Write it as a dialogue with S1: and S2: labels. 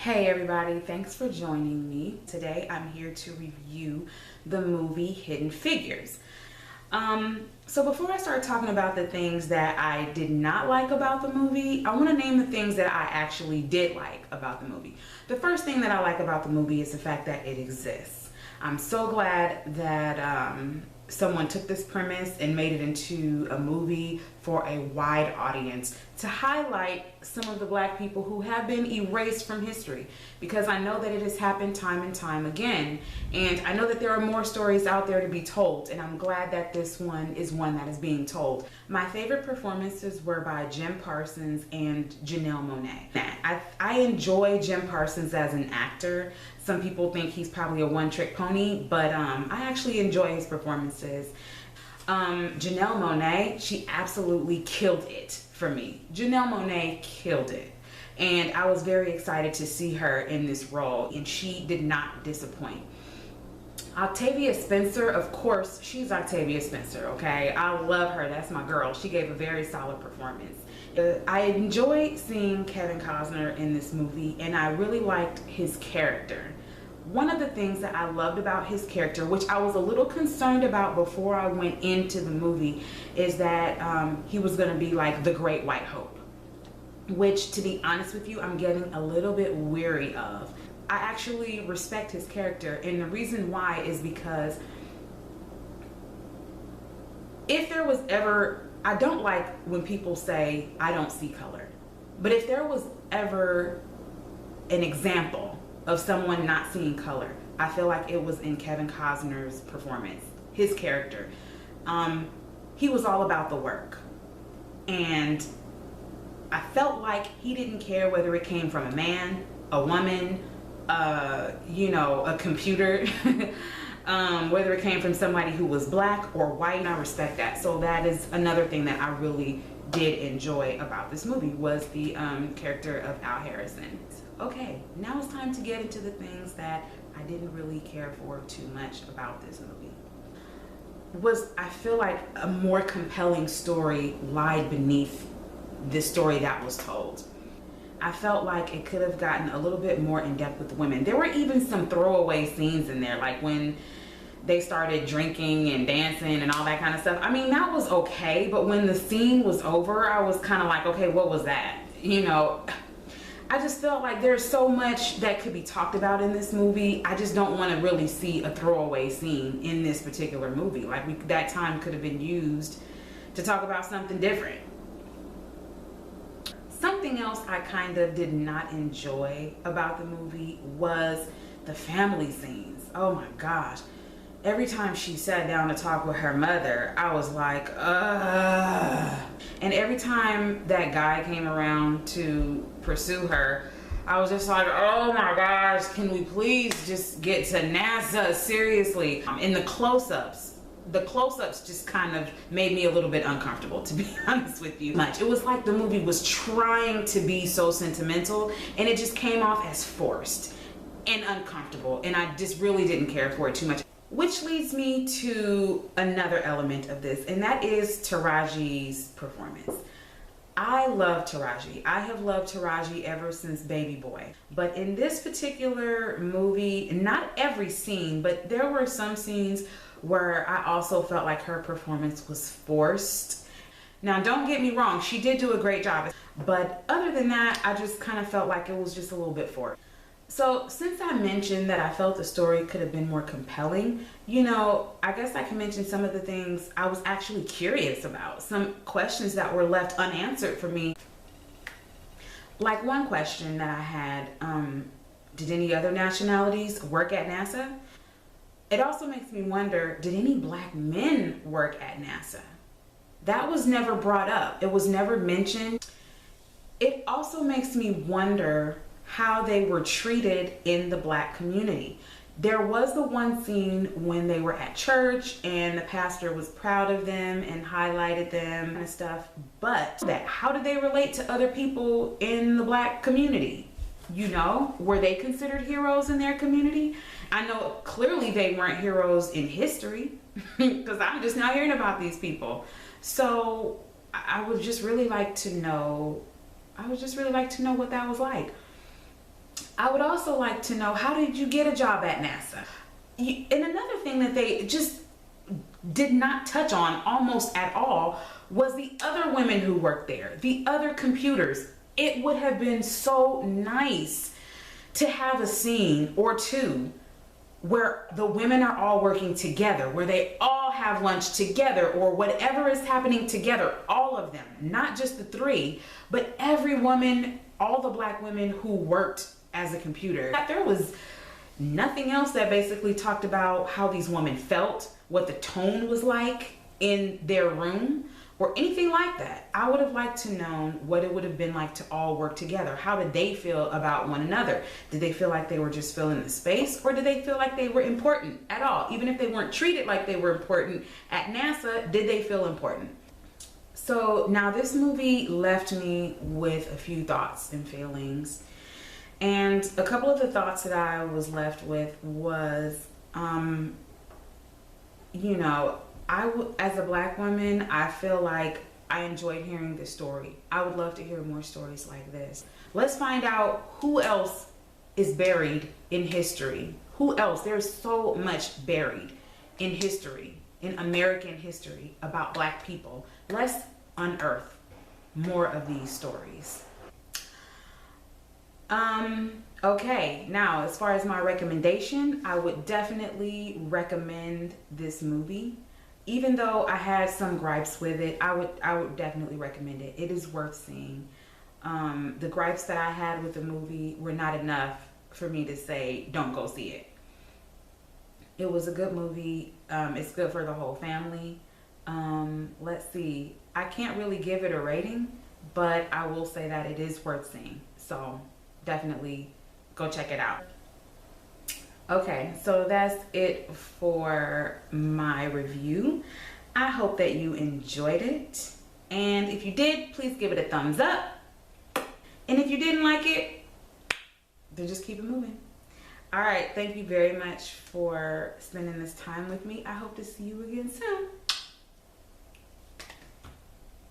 S1: Hey everybody, thanks for joining me. Today I'm here to review the movie Hidden Figures. So before I start talking about the things that I did not like about the movie, I want to name the things that I actually did like about the movie. The first thing that I like about the movie is the fact that it exists. I'm so glad that someone took this premise and made it into a movie for a wide audience to highlight some of the black people who have been erased from history, because I know that it has happened time and time again, and I know that there are more stories out there to be told, and I'm glad that this one is one that is being told. My favorite performances were by Jim Parsons and Janelle Monáe. I enjoy Jim Parsons as an actor. Some people think he's probably a one-trick pony, but I actually enjoy his performances. Janelle Monáe, she absolutely killed it for me. Janelle Monáe killed it. And I was very excited to see her in this role, and she did not disappoint. Octavia Spencer, of course, she's Octavia Spencer, okay? I love her, that's my girl. She gave a very solid performance. I enjoyed seeing Kevin Costner in this movie, and I really liked his character. One of the things that I loved about his character, which I was a little concerned about before I went into the movie, is that he was going to be like the Great White Hope, which, to be honest with you, I'm getting a little bit weary of. I actually respect his character, and the reason why is because if there was ever, I don't like when people say I don't see color, but if there was ever an example of someone not seeing color, I feel like it was in Kevin Costner's performance, his character. He was all about the work, and I felt like he didn't care whether it came from a man, a woman, a computer, whether it came from somebody who was black or white, and I respect that. So that is another thing that I really did enjoy about this movie, was the character of Al Harrison. Okay, now it's time to get into the things that I didn't really care for too much about this movie. I feel like a more compelling story lied beneath this story that was told. I felt like it could have gotten a little bit more in depth with the women. There were even some throwaway scenes in there, like when they started drinking and dancing and all that kind of stuff. I mean, that was okay, but when the scene was over, I was kind of like, okay, what was that? I just felt like there's so much that could be talked about in this movie. I just don't want to really see a throwaway scene in this particular movie. Like, that time could have been used to talk about something different. Something else I kind of did not enjoy about the movie was the family scenes. Oh my gosh. Every time she sat down to talk with her mother, I was like, ugh. And every time that guy came around to pursue her, I was just like, oh my gosh, can we please just get to NASA? Seriously. In the close-ups just kind of made me a little bit uncomfortable, to be honest with you. It was like the movie was trying to be so sentimental, and it just came off as forced and uncomfortable, and I just really didn't care for it too much. Which leads me to another element of this, and that is Taraji's performance. I love Taraji. I have loved Taraji ever since Baby Boy. But in this particular movie, not every scene, but there were some scenes where I also felt like her performance was forced. Now, don't get me wrong, she did do a great job. But other than that, I just kind of felt like it was just a little bit forced. So since I mentioned that I felt the story could have been more compelling, I guess I can mention some of the things I was actually curious about. Some questions that were left unanswered for me. Like one question that I had, did any other nationalities work at NASA? It also makes me wonder, did any black men work at NASA? That was never brought up. It was never mentioned. It also makes me wonder how they were treated in the black community. There was the one scene when they were at church and the pastor was proud of them and highlighted them and stuff, but how did they relate to other people in the black community? Were they considered heroes in their community? I know clearly they weren't heroes in history because I'm just now hearing about these people. So I would just really like to know what that was like. I would also like to know, how did you get a job at NASA? And another thing that they just did not touch on almost at all was the other women who worked there, the other computers. It would have been so nice to have a scene or two where the women are all working together, where they all have lunch together, or whatever is happening together, all of them, not just the three, but every woman, all the black women who worked as a computer. There was nothing else that basically talked about how these women felt, what the tone was like in their room, or anything like that. I would have liked to know what it would have been like to all work together. How did they feel about one another? Did they feel like they were just filling the space, or did they feel like they were important at all? Even if they weren't treated like they were important at NASA, did they feel important? So now this movie left me with a few thoughts and feelings. And a couple of the thoughts that I was left with was, you know, as a black woman, I feel like I enjoyed hearing this story. I would love to hear more stories like this. Let's find out who else is buried in history. Who else? There's so much buried in history, in American history, about black people. Let's unearth more of these stories. Okay, now as far as my recommendation, I would definitely recommend this movie. Even though I had some gripes with it, I would definitely recommend it. It is worth seeing. The gripes that I had with the movie were not enough for me to say, don't go see it. It was a good movie. It's good for the whole family. Let's see. I can't really give it a rating, but I will say that it is worth seeing. So definitely go check it out. Okay, so that's it for my review. I hope that you enjoyed it. And if you did, please give it a thumbs up. And if you didn't like it, then just keep it moving. All right, thank you very much for spending this time with me. I hope to see you again soon.